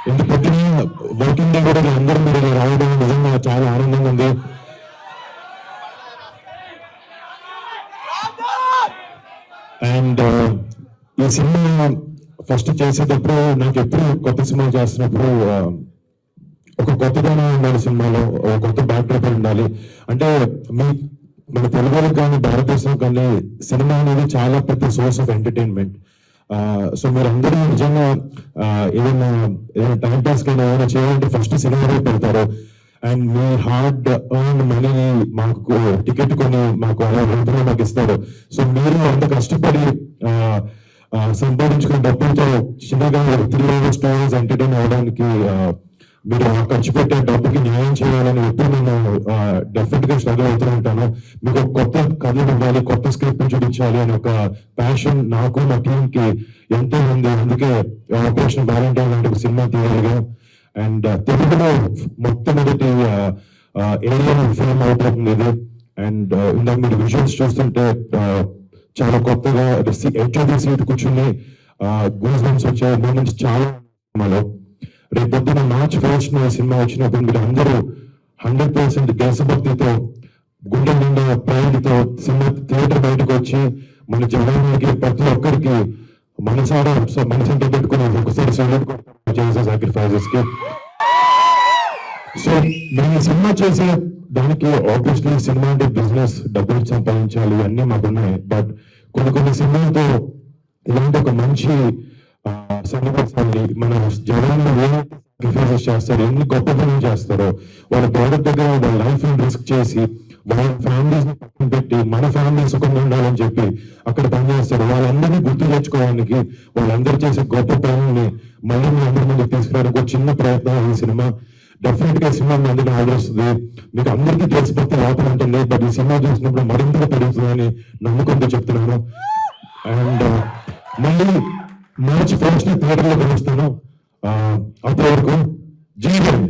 ఇంత పొద్దున working day కూడా అందరూ మీరు రావడం నిజంగా చాలా ఆనందంగా ఉంది. అండ్ ఈ సినిమా ఫస్ట్ చేసేటప్పుడు నాకు ఎప్పుడు కొత్త సినిమా చేస్తున్నప్పుడు ఒక కొత్తదనం ఉండాలి, సినిమాలో ఒక కొత్త బ్యాక్డ్రాప్ ఉండాలి. అంటే మన తెలుగులో కానీ భారతదేశం కానీ సినిమా అనేది చాలా పెద్ద సోర్స్ ఆఫ్ ఎంటర్టైన్మెంట్. సో మీరు అందరూ నిజంగా ఏదైనా టైం పాస్ కానీ ఏమైనా చేయాలంటే ఫస్ట్ సినిమా వైపు వెళ్తారు. And me hard earn money మాకు టికెట్ కొని మాకు అలా వెళ్తున్నా మాకు ఇస్తారు. సో మీరు అంత కష్టపడి సంపాదించుకున్న డబ్బులతో చిన్నగా 3 hours స్టోరీస్ ఎంటర్టైన్ అవ్వడానికి మీరు ఖర్చు పెట్టే డబ్బుకి న్యాయం చేయాలని ఎప్పుడు నేను డెఫినెట్ గా స్ట్రగుల్ అవుతూ ఉంటాను. మీకు ఒక కొత్త కథలు ఇవ్వాలి, కొత్త స్క్రిప్ట్ చూపించాలి అని ఒక ప్యాషన్ నాకు మా టీమ్ కి ఎంతో ఉంది. అందుకే ఆపరేషన్ వాలంటీర్ లాంటి ఒక సినిమా తీయగలిగాం. అండ్ తెలుగులో మొట్టమొదటి ఏరియా ఫిల్మ్ అవుతుంది ఇది. అండ్ ఇందాక మీరు విజువల్స్ చూస్తుంటే చాలా కొత్తగా ఎడ్జ్ సీట్ కూర్చుని గూస్ బంప్స్ వచ్చే మూమెంట్స్ చాలా సినిమాలో. రేపు పొద్దున March 1st సినిమా వచ్చినప్పుడు మీరు అందరూ 100% దేశభక్తితో గుండె నిండా ప్రేమతో సినిమా థియేటర్ బయటకు వచ్చి మన జనానికి ప్రతి ఒక్కరికి మనసంతా పెట్టుకుని ఒకసారి చేసే సాక్రిఫైజెస్ కి. సో మేము సినిమా చేసే దానికి ఆబ్వియస్లీ సినిమా అంటే బిజినెస్, డబ్బులు సంపాదించాలి అన్నీ మాకున్నాయి. బట్ కొన్ని సినిమాలతో ఇలాంటి ఒక మంచి సన్నివేశాన్ని మన జనాన్ని సాక్రిఫైజెస్ చేస్తారు, ఎన్ని గొప్ప పనులు చేస్తారో వాళ్ళ ప్రోడక్ట్ దగ్గర వాళ్ళ లైఫ్ ని రిస్క్ చేసి వాళ్ళ ఫ్యామిలీస్ పక్కన పెట్టి మన ఫ్యామిలీ సుఖంగా ఉండాలని చెప్పి అక్కడ పనిచేస్తారు. వాళ్ళందరినీ గుర్తు తెచ్చుకోవడానికి వాళ్ళందరూ చేసే గొప్ప పనుల్ని మళ్ళీ మీ అందరి ముందుకు తీసుకురావడానికి ఒక చిన్న ప్రయత్నం ఈ సినిమా. డెఫినెట్ గా సినిమా మీ అందరికీ ఆదరిస్తుంది. మీకు అందరికీ తెలిసిపోతే లోపల ఉంటుంది, బట్ ఈ సినిమా చూసినప్పుడు మరింతగా పెరుగుతుందని నమ్మకంతో చెప్తున్నాను. అండ్ మళ్ళీ March 1st థియేటర్లో కలుస్తాను. అంతవరకు జై హింద్.